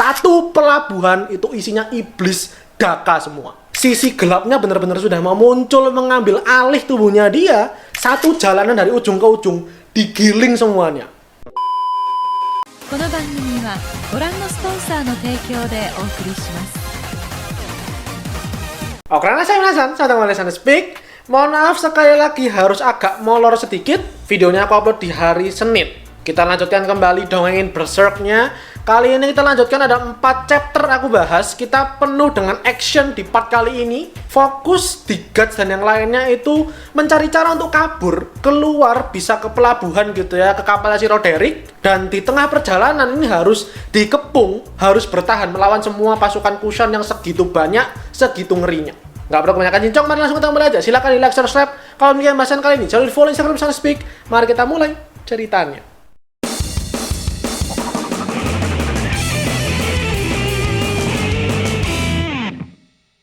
Satu pelabuhan itu isinya iblis Daka semua. Sisi gelapnya benar-benar sudah mau muncul mengambil alih tubuhnya dia. Satu jalanan dari ujung ke ujung digiling semuanya. この番組はご覧のスポンサーの提供でお送りします。 Oke, karena saya Hasan, saya datang dari Speak. Mohon maaf sekali lagi harus agak molor sedikit. Videonya aku upload di hari Senin. Kita lanjutkan kembali dongengin Berserk-nya. Kali ini kita lanjutkan, ada 4 chapter aku bahas. Kita penuh dengan action di part kali ini. Fokus di Guts dan yang lainnya itu mencari cara untuk kabur, keluar bisa ke pelabuhan gitu ya, ke kapalnya si Roderick. Dan di tengah perjalanan ini harus dikepung, harus bertahan melawan semua pasukan Kushan yang segitu banyak, segitu ngerinya. Nggak perlu kebanyakan cincong, mari langsung kita mulai aja. Silahkan di like, share, subscribe. Kalau demikian bahasan kali ini, jangan lupa follow Instagram Sana Speak. Mari kita mulai ceritanya.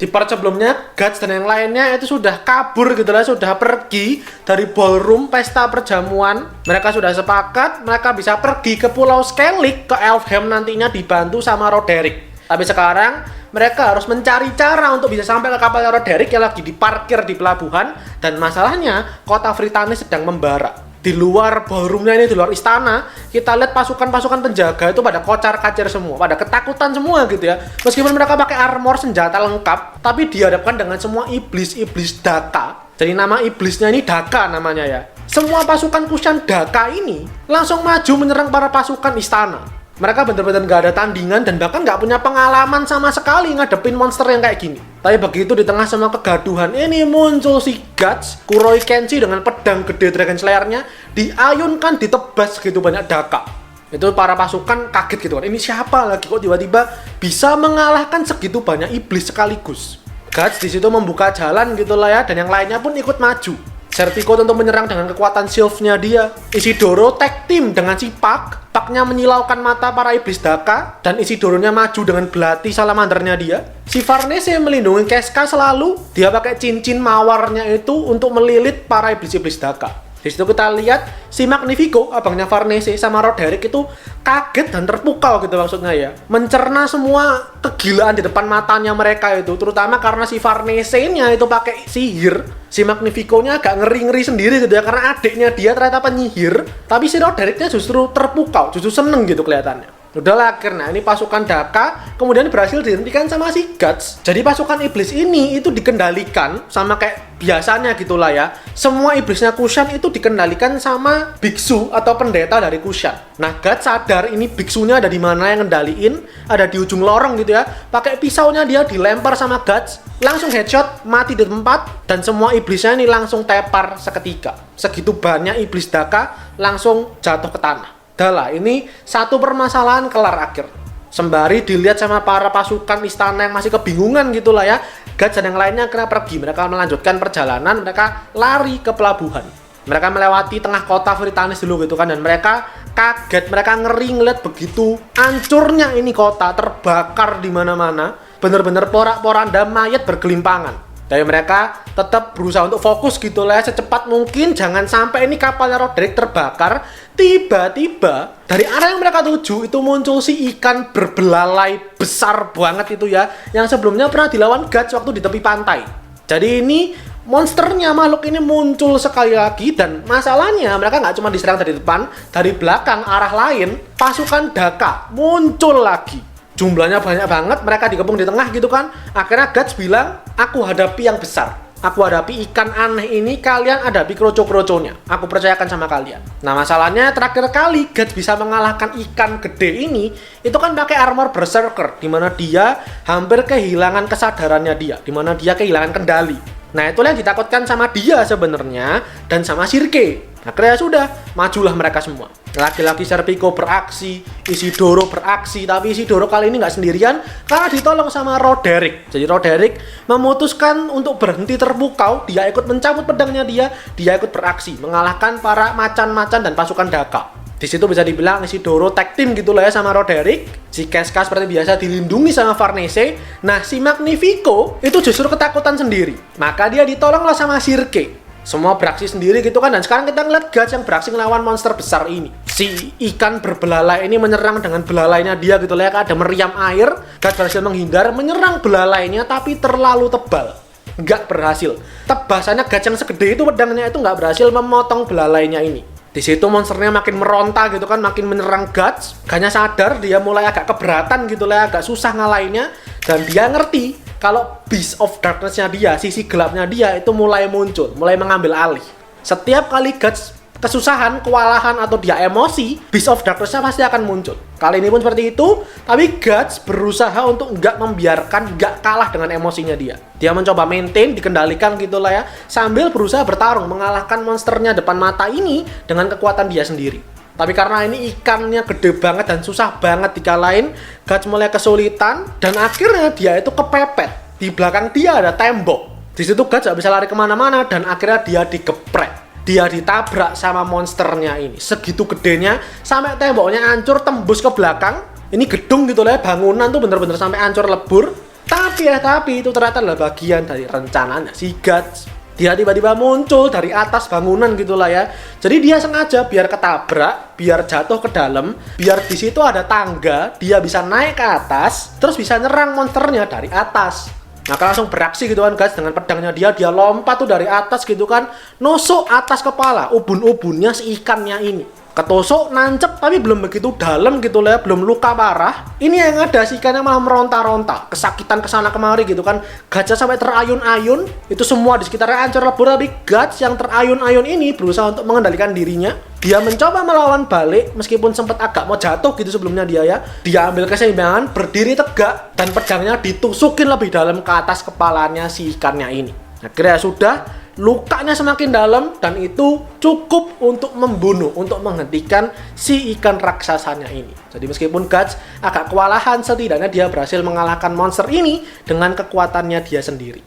Di part sebelumnya, Guts dan yang lainnya itu sudah kabur gitu lah, sudah pergi dari ballroom pesta perjamuan. Mereka sudah sepakat, mereka bisa pergi ke Pulau Skellig, ke Elfham nantinya dibantu sama Roderick. Tapi sekarang, mereka harus mencari cara untuk bisa sampai ke kapalnya Roderick yang lagi diparkir di pelabuhan. Dan masalahnya, kota Fritannis sedang membara. Di luar ballroomnya ini, di luar istana, kita lihat pasukan-pasukan penjaga itu pada kocar-kacir semua, pada ketakutan semua gitu ya. Meskipun mereka pakai armor senjata lengkap, tapi dihadapkan dengan semua iblis-iblis Daka. Jadi nama iblisnya ini Daka namanya ya. Semua pasukan Kushan Daka ini langsung maju menyerang para pasukan istana. Mereka benar-benar nggak ada tandingan dan bahkan nggak punya pengalaman sama sekali ngadepin monster yang kayak gini. Tapi begitu di tengah semua kegaduhan ini muncul si Guts, Kuroi Kenshi dengan pedang gede Dragon Slayer-nya diayunkan, ditebas gitu banyak Daka. Itu para pasukan kaget gitu kan. Ini siapa lagi kok tiba-tiba bisa mengalahkan segitu banyak iblis sekaligus. Guts di situ membuka jalan gitu lah ya, dan yang lainnya pun ikut maju. Serpico tentu menyerang dengan kekuatan Sylph-nya dia. Isidoro tag team dengan si Puck. Puck-nya menyilaukan mata para iblis Daka. Dan Isidoro-nya maju dengan belati salamandernya dia. Si Farnese melindungi Casca selalu. Dia pakai cincin mawarnya itu untuk melilit para iblis-iblis Daka. Di situ kita lihat si Magnifico, abangnya Farnese, sama Roderick itu kaget dan terpukau gitu maksudnya ya. Mencerna semua kegilaan di depan matanya mereka itu, terutama karena si Farnese-nya itu pakai sihir. Si Magnifico-nya agak ngeri-ngeri sendiri gitu ya, karena adiknya dia ternyata penyihir. Tapi si Roderick-nya justru terpukau, justru seneng gitu kelihatannya. Udahlah, akhirnya ini pasukan Daka kemudian berhasil dihentikan sama si Guts. Jadi pasukan iblis ini itu dikendalikan sama kayak biasanya gitulah ya. Semua iblisnya Kushan itu dikendalikan sama biksu atau pendeta dari Kushan. Nah, Guts sadar ini biksunya ada di mana yang ngendaliin, ada di ujung lorong gitu ya. Pakai pisaunya dia dilempar sama Guts, langsung headshot, mati di tempat, dan semua iblisnya ini langsung tepar seketika. Segitu banyak iblis Daka langsung jatuh ke tanah. Lah, ini satu permasalahan kelar akhir. Sembari dilihat sama para pasukan istana yang masih kebingungan gitulah ya. Guts dan yang lainnya kena pergi. Mereka melanjutkan perjalanan, mereka lari ke pelabuhan. Mereka melewati tengah kota Fritannis dulu gitu kan, dan mereka kaget, mereka ngeri ngeliat begitu hancurnya ini kota, terbakar di mana-mana. Bener-bener porak-poranda mayat bergelimpangan. Tapi mereka tetap berusaha untuk fokus gitu lah ya, secepat mungkin jangan sampai ini kapalnya Roderick terbakar. Tiba-tiba dari arah yang mereka tuju itu muncul si ikan berbelalai besar banget itu ya, yang sebelumnya pernah dilawan Guts waktu di tepi pantai. Jadi ini monsternya, makhluk ini muncul sekali lagi, dan masalahnya mereka nggak cuma diserang dari depan, dari belakang arah lain pasukan Daka muncul lagi. Jumlahnya banyak banget, mereka dikepung di tengah gitu kan. Akhirnya Guts bilang, aku hadapi yang besar. Aku hadapi ikan aneh ini, kalian hadapi kroco-kroconya. Aku percayakan sama kalian. Nah, masalahnya terakhir kali Guts bisa mengalahkan ikan gede ini, itu kan pakai armor berserker, dimana dia hampir kehilangan kesadarannya dia, dimana dia kehilangan kendali. Nah, itulah yang ditakutkan sama dia sebenarnya, dan sama Sirke. Akhirnya sudah, majulah mereka semua. Laki-laki Serpico beraksi, Isidoro beraksi, tapi Isidoro kali ini nggak sendirian karena ditolong sama Roderick. Jadi Roderick memutuskan untuk berhenti terpukau, dia ikut mencabut pedangnya dia ikut beraksi, mengalahkan para macan-macan dan pasukan Daka. Di situ bisa dibilang Isidoro tag team gitu lah ya sama Roderick. Si Casca seperti biasa dilindungi sama Farnese. Nah, si Magnifico itu justru ketakutan sendiri. Maka dia ditolonglah sama Sirke. Semua beraksi sendiri gitu kan. Dan sekarang kita ngeliat Guts yang beraksi ngelawan monster besar ini. Si ikan berbelalai ini menyerang dengan belalainya dia gitu lah ya. Ada meriam air. Guts berhasil menghindar, menyerang belalainya tapi terlalu tebal. Nggak berhasil. Tebasannya Guts yang segede itu, pedangnya itu nggak berhasil memotong belalainya ini. Di situ monsternya makin meronta gitu kan, makin menyerang Guts. Gaknya sadar, dia mulai agak keberatan gitu lah, agak susah ngalahinnya. Dan dia ngerti kalau Beast of Darkness-nya dia, sisi gelapnya dia itu mulai muncul, mulai mengambil alih. Setiap kali Guts kesusahan, kewalahan, atau dia emosi, Beast of Darkness-nya pasti akan muncul. Kali ini pun seperti itu, tapi Guts berusaha untuk nggak membiarkan, nggak kalah dengan emosinya dia. Dia mencoba maintain, dikendalikan gitu lah ya, sambil berusaha bertarung, mengalahkan monsternya depan mata ini dengan kekuatan dia sendiri. Tapi karena ini ikannya gede banget dan susah banget dikalahin, Guts mulai kesulitan dan akhirnya dia itu kepepet. Di belakang dia ada tembok. Di situ Guts gak bisa lari kemana-mana dan akhirnya dia digeprek. Dia ditabrak sama monsternya ini. Segitu gedenya sampai temboknya hancur tembus ke belakang. Ini gedung gitu lah, bangunan tuh bener-bener sampai hancur lebur. Tapi itu ternyata adalah bagian dari rencananya si Guts. Dia tiba-tiba muncul dari atas bangunan gitulah ya. Jadi dia sengaja biar ketabrak, biar jatuh ke dalam, biar di situ ada tangga, dia bisa naik ke atas, terus bisa nyerang monsternya dari atas. Maka langsung beraksi gitu kan guys, dengan pedangnya dia lompat tuh dari atas gitu kan, nusuk atas kepala, ubun-ubunnya si ikannya ini. Ketusuk, nancep, tapi belum begitu dalam gitu lah, belum luka parah. Ini yang ada si ikannya malah meronta-ronta, kesakitan kesana kemari gitu kan. Gajah sampai terayun-ayun, itu semua di sekitarnya hancur lebur. Tapi Guts yang terayun-ayun ini berusaha untuk mengendalikan dirinya. Dia mencoba melawan balik, meskipun sempat agak mau jatuh gitu sebelumnya dia ya. Dia ambil keseimbangan, berdiri tegak, dan pedangnya ditusukin lebih dalam ke atas kepalanya si ikannya ini. Akhirnya sudah, lukanya semakin dalam dan itu cukup untuk membunuh, untuk menghentikan si ikan raksasanya ini. Jadi meskipun Guts agak kewalahan, setidaknya dia berhasil mengalahkan monster ini dengan kekuatannya dia sendiri.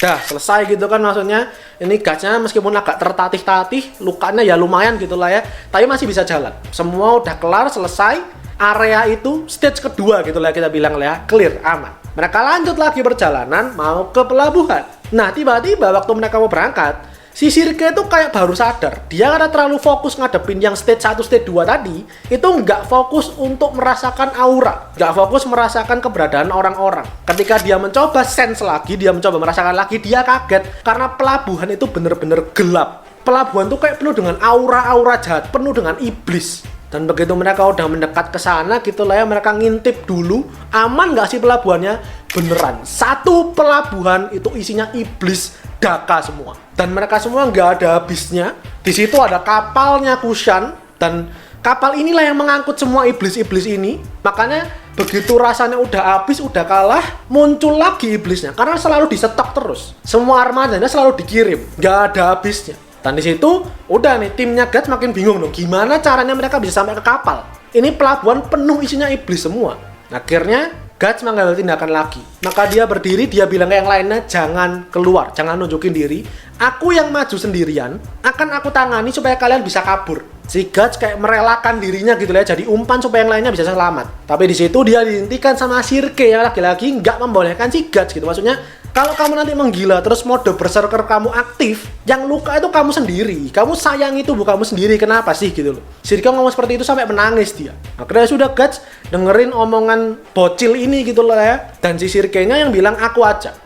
Dah selesai gitu kan, maksudnya ini Guts-nya meskipun agak tertatih-tatih, lukanya ya lumayan gitulah ya, tapi masih bisa jalan. Semua udah kelar, selesai. Area itu stage kedua gitu lah kita bilang lah ya, clear, aman. Mereka lanjut lagi perjalanan mau ke pelabuhan. Nah tiba-tiba waktu mereka mau berangkat, si Sirke itu kayak baru sadar. Dia karena terlalu fokus ngadepin yang stage 1, stage 2 tadi, itu nggak fokus untuk merasakan aura, nggak fokus merasakan keberadaan orang-orang. Ketika dia mencoba sense lagi, dia mencoba merasakan lagi, dia kaget karena pelabuhan itu bener-bener gelap. Pelabuhan tuh kayak penuh dengan aura-aura jahat, penuh dengan iblis. Dan begitu mereka udah mendekat ke sana gitu lah ya, mereka ngintip dulu, aman nggak sih pelabuhannya? Beneran, satu pelabuhan itu isinya iblis daka semua. Dan mereka semua nggak ada habisnya. Di situ ada kapalnya Kushan, dan kapal inilah yang mengangkut semua iblis-iblis ini. Makanya begitu rasanya udah habis, udah kalah, muncul lagi iblisnya. Karena selalu disetok terus. Semua armadanya selalu dikirim, nggak ada habisnya. Dan di situ udah nih timnya Guts makin bingung dong, gimana caranya mereka bisa sampai ke kapal. Ini pelabuhan penuh isinya iblis semua. Akhirnya Guts mengambil tindakan lagi. Maka dia berdiri, dia bilang ke yang lainnya, jangan keluar, jangan nunjukin diri. Aku yang maju sendirian, akan aku tangani supaya kalian bisa kabur. Si Guts kayak merelakan dirinya gitu ya, jadi umpan supaya yang lainnya bisa selamat. Tapi di situ dia dihentikan sama Sirke yang lagi-lagi nggak membolehkan si Guts gitu. Maksudnya, kalau kamu nanti menggila terus mode berserker kamu aktif, yang luka itu kamu sendiri. Kamu sayang itu bukan kamu sendiri, kenapa sih gitu loh. Sirke ngomong seperti itu sampai menangis dia. Akhirnya sudah Guts dengerin omongan bocil ini gitu loh ya. Dan si Sirke-nya yang bilang, aku aja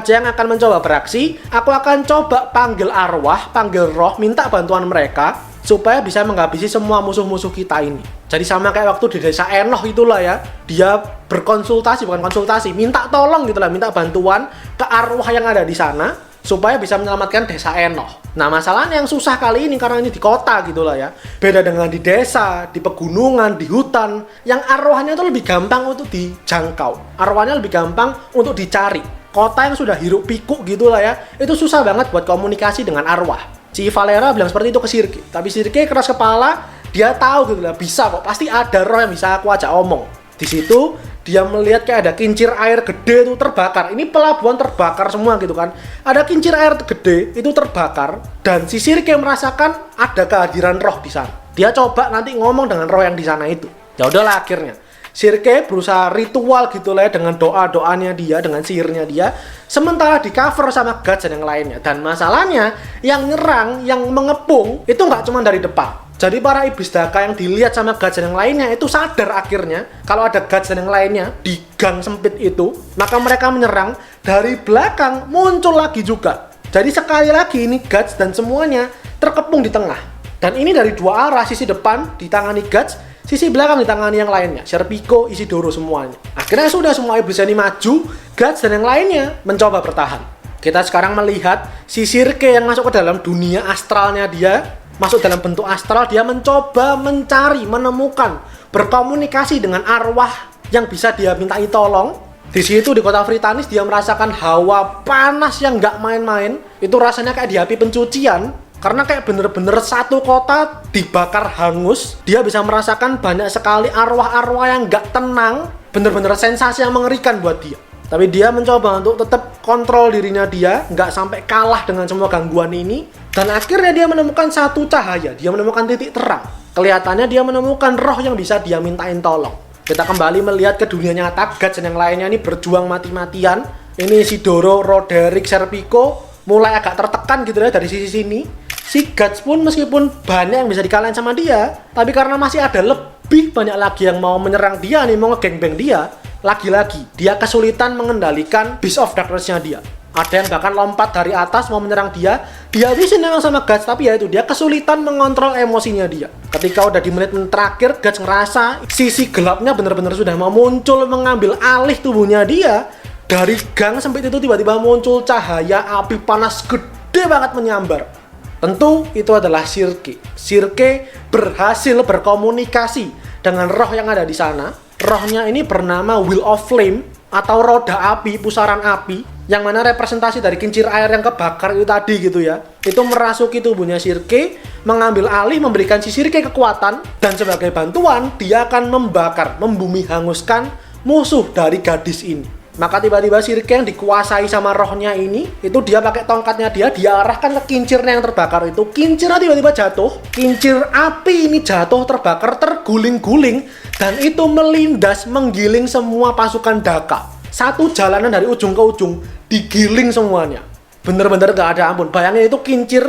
yang akan mencoba beraksi. Aku akan coba panggil arwah, panggil roh, minta bantuan mereka supaya bisa menghabisi semua musuh-musuh kita ini. Jadi sama kayak waktu di desa Enoh itulah ya, dia berkonsultasi, bukan konsultasi, minta tolong gitulah, minta bantuan ke arwah yang ada di sana supaya bisa menyelamatkan desa Enoh. Nah masalahnya yang susah kali ini karena ini di kota gitulah ya, beda dengan di desa, di pegunungan, di hutan, yang arwahnya itu lebih gampang untuk dijangkau, arwahnya lebih gampang untuk dicari. Kota yang sudah hiruk pikuk gitulah ya, itu susah banget buat komunikasi dengan arwah. Si Valera bilang seperti itu ke Sirke, tapi Sirke keras kepala, dia tahu gitu lah, bisa kok, pasti ada roh yang bisa aku ajak omong. Di situ dia melihat kayak ada kincir air gede itu terbakar. Ini pelabuhan terbakar semua gitu kan. Ada kincir air gede itu terbakar dan si Sirke merasakan ada kehadiran roh di sana. Dia coba nanti ngomong dengan roh yang di sana itu. Ya udahlah akhirnya Shirke berusaha ritual gitu lah ya, dengan doa-doanya dia, dengan sihirnya dia, sementara di cover sama Guts dan yang lainnya. Dan masalahnya yang nyerang, yang mengepung itu nggak cuma dari depan. Jadi para iblis daka yang dilihat sama Guts dan yang lainnya itu sadar akhirnya kalau ada Guts dan yang lainnya di gang sempit itu, maka mereka menyerang dari belakang, muncul lagi juga. Jadi sekali lagi ini Guts dan semuanya terkepung di tengah. Dan ini dari dua arah, sisi depan ditangani Guts, sisi belakang ditangani yang lainnya, Serpico, Isidoro semuanya. Akhirnya sudah semua iblis ini maju, Guts dan yang lainnya mencoba bertahan. Kita sekarang melihat si Shirke yang masuk ke dalam dunia astralnya dia, masuk dalam bentuk astral, dia mencoba mencari, menemukan, berkomunikasi dengan arwah yang bisa dia mintai tolong. Di situ di kota Fritanis dia merasakan hawa panas yang nggak main-main. Itu rasanya kayak di api pencucian. Karena kayak bener-bener satu kota dibakar hangus. Dia bisa merasakan banyak sekali arwah-arwah yang nggak tenang. Bener-bener sensasi yang mengerikan buat dia. Tapi dia mencoba untuk tetap kontrol dirinya dia, nggak sampai kalah dengan semua gangguan ini. Dan akhirnya dia menemukan satu cahaya. Dia menemukan titik terang. Kelihatannya dia menemukan roh yang bisa dia mintain tolong. Kita kembali melihat ke dunia nyata. Guts dan yang lainnya ini berjuang mati-matian. Ini Isidoro, Roderick, Serpico mulai agak tertekan gitu ya dari sisi sini. Si Guts pun meskipun banyak yang bisa dikalahin sama dia, tapi karena masih ada lebih banyak lagi yang mau menyerang dia nih, mau nge-gangbang dia, lagi-lagi dia kesulitan mengendalikan Beast of Darkness-nya dia. Ada yang bahkan lompat dari atas mau menyerang dia habisin memang sama Guts, tapi ya itu dia kesulitan mengontrol emosinya dia. Ketika udah di menit-menit terakhir, Guts ngerasa sisi gelapnya benar-benar sudah mau muncul mengambil alih tubuhnya dia. Dari gang sempit itu tiba-tiba muncul cahaya api panas gede banget menyambar. Tentu itu adalah Shirke. Shirke berhasil berkomunikasi dengan roh yang ada di sana. Rohnya ini bernama Wheel of Flame atau roda api, pusaran api, yang mana representasi dari kincir air yang kebakar itu tadi gitu ya. Itu merasuki tubuhnya Shirke, mengambil alih, memberikan si Shirke kekuatan, dan sebagai bantuan dia akan membakar, membumi hanguskan musuh dari gadis ini. Maka tiba-tiba Shirke yang dikuasai sama rohnya ini, itu dia pakai tongkatnya dia arahkan ke kincirnya yang terbakar itu. Kincirnya tiba-tiba jatuh. Kincir api ini jatuh, terbakar, terguling-guling, dan itu melindas, menggiling semua pasukan Daka. Satu jalanan dari ujung ke ujung, digiling semuanya. Bener-bener gak ada ampun. Bayangin itu kincir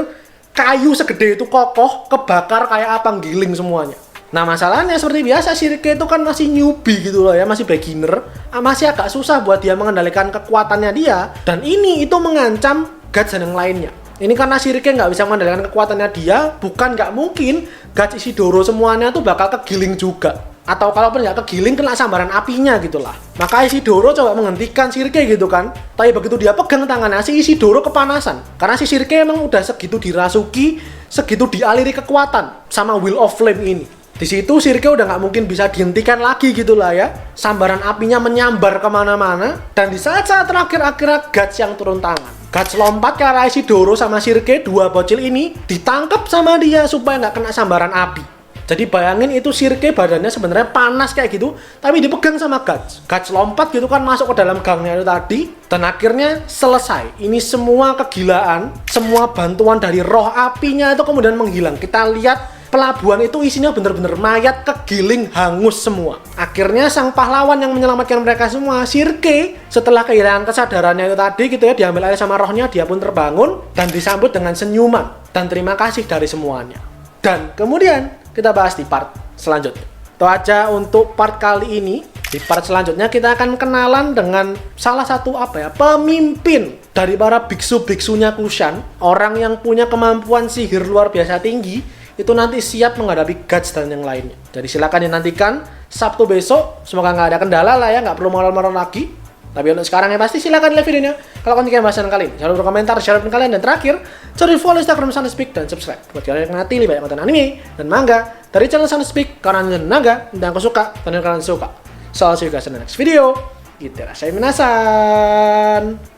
kayu segede itu kokoh, kebakar kayak apa, giling semuanya. Nah masalahnya seperti biasa, Shirke itu kan masih newbie gitu loh ya, masih beginner, masih agak susah buat dia mengendalikan kekuatannya dia. Dan ini itu mengancam Guts dan yang lainnya. Ini karena Shirke nggak bisa mengendalikan kekuatannya dia, bukan nggak mungkin Guts, Isidoro semuanya tuh bakal kegiling juga. Atau kalaupun nggak kegiling, kena sambaran apinya gitulah. Maka Isidoro coba menghentikan Shirke gitu kan. Tapi begitu dia pegang tangannya, si Isidoro kepanasan. Karena si Shirke emang udah segitu dirasuki, segitu dialiri kekuatan sama Wheel of Flame ini. Di situ Shirke udah nggak mungkin bisa dihentikan lagi gitulah ya. Sambaran apinya menyambar kemana-mana. Dan di saat-saat terakhir akhirnya Guts yang turun tangan. Guts lompat ke arah Isidoro sama Shirke, dua bocil ini ditangkap sama dia supaya nggak kena sambaran api. Jadi bayangin itu Shirke badannya sebenarnya panas kayak gitu, tapi dipegang sama Guts. Guts lompat gitu kan masuk ke dalam gangnya itu tadi, dan akhirnya selesai. Ini semua kegilaan, semua bantuan dari roh apinya itu kemudian menghilang. Kita lihat pelabuhan itu isinya bener-bener mayat, kegiling, hangus semua. Akhirnya sang pahlawan yang menyelamatkan mereka semua, Shirke, setelah kehilangan kesadarannya itu tadi gitu ya, diambil alih sama rohnya, dia pun terbangun dan disambut dengan senyuman dan terima kasih dari semuanya. Dan kemudian kita bahas di part selanjutnya. Itu aja untuk part kali ini. Di part selanjutnya kita akan kenalan dengan salah satu pemimpin dari para biksu-biksunya Kushan, orang yang punya kemampuan sihir luar biasa tinggi. Itu nanti siap menghadapi Guts dan yang lainnya. Jadi silakan dinantikan Sabtu besok. Semoga nggak ada kendala lah ya, nggak perlu moral-moral lagi. Tapi untuk sekarang ya pasti silakan like videonya. Kalau kalian suka bahasan kali ini, jangan lupa berkomentar, share kalian, dan terakhir jangan lupa follow Instagram Sunspeak dan subscribe buat kalian yang nanti lebih banyak konten anime dan manga dari channel Sunspeak karena kalian naga dan aku suka dan kalian suka. So, see you guys in the next video. Itadashi minasan.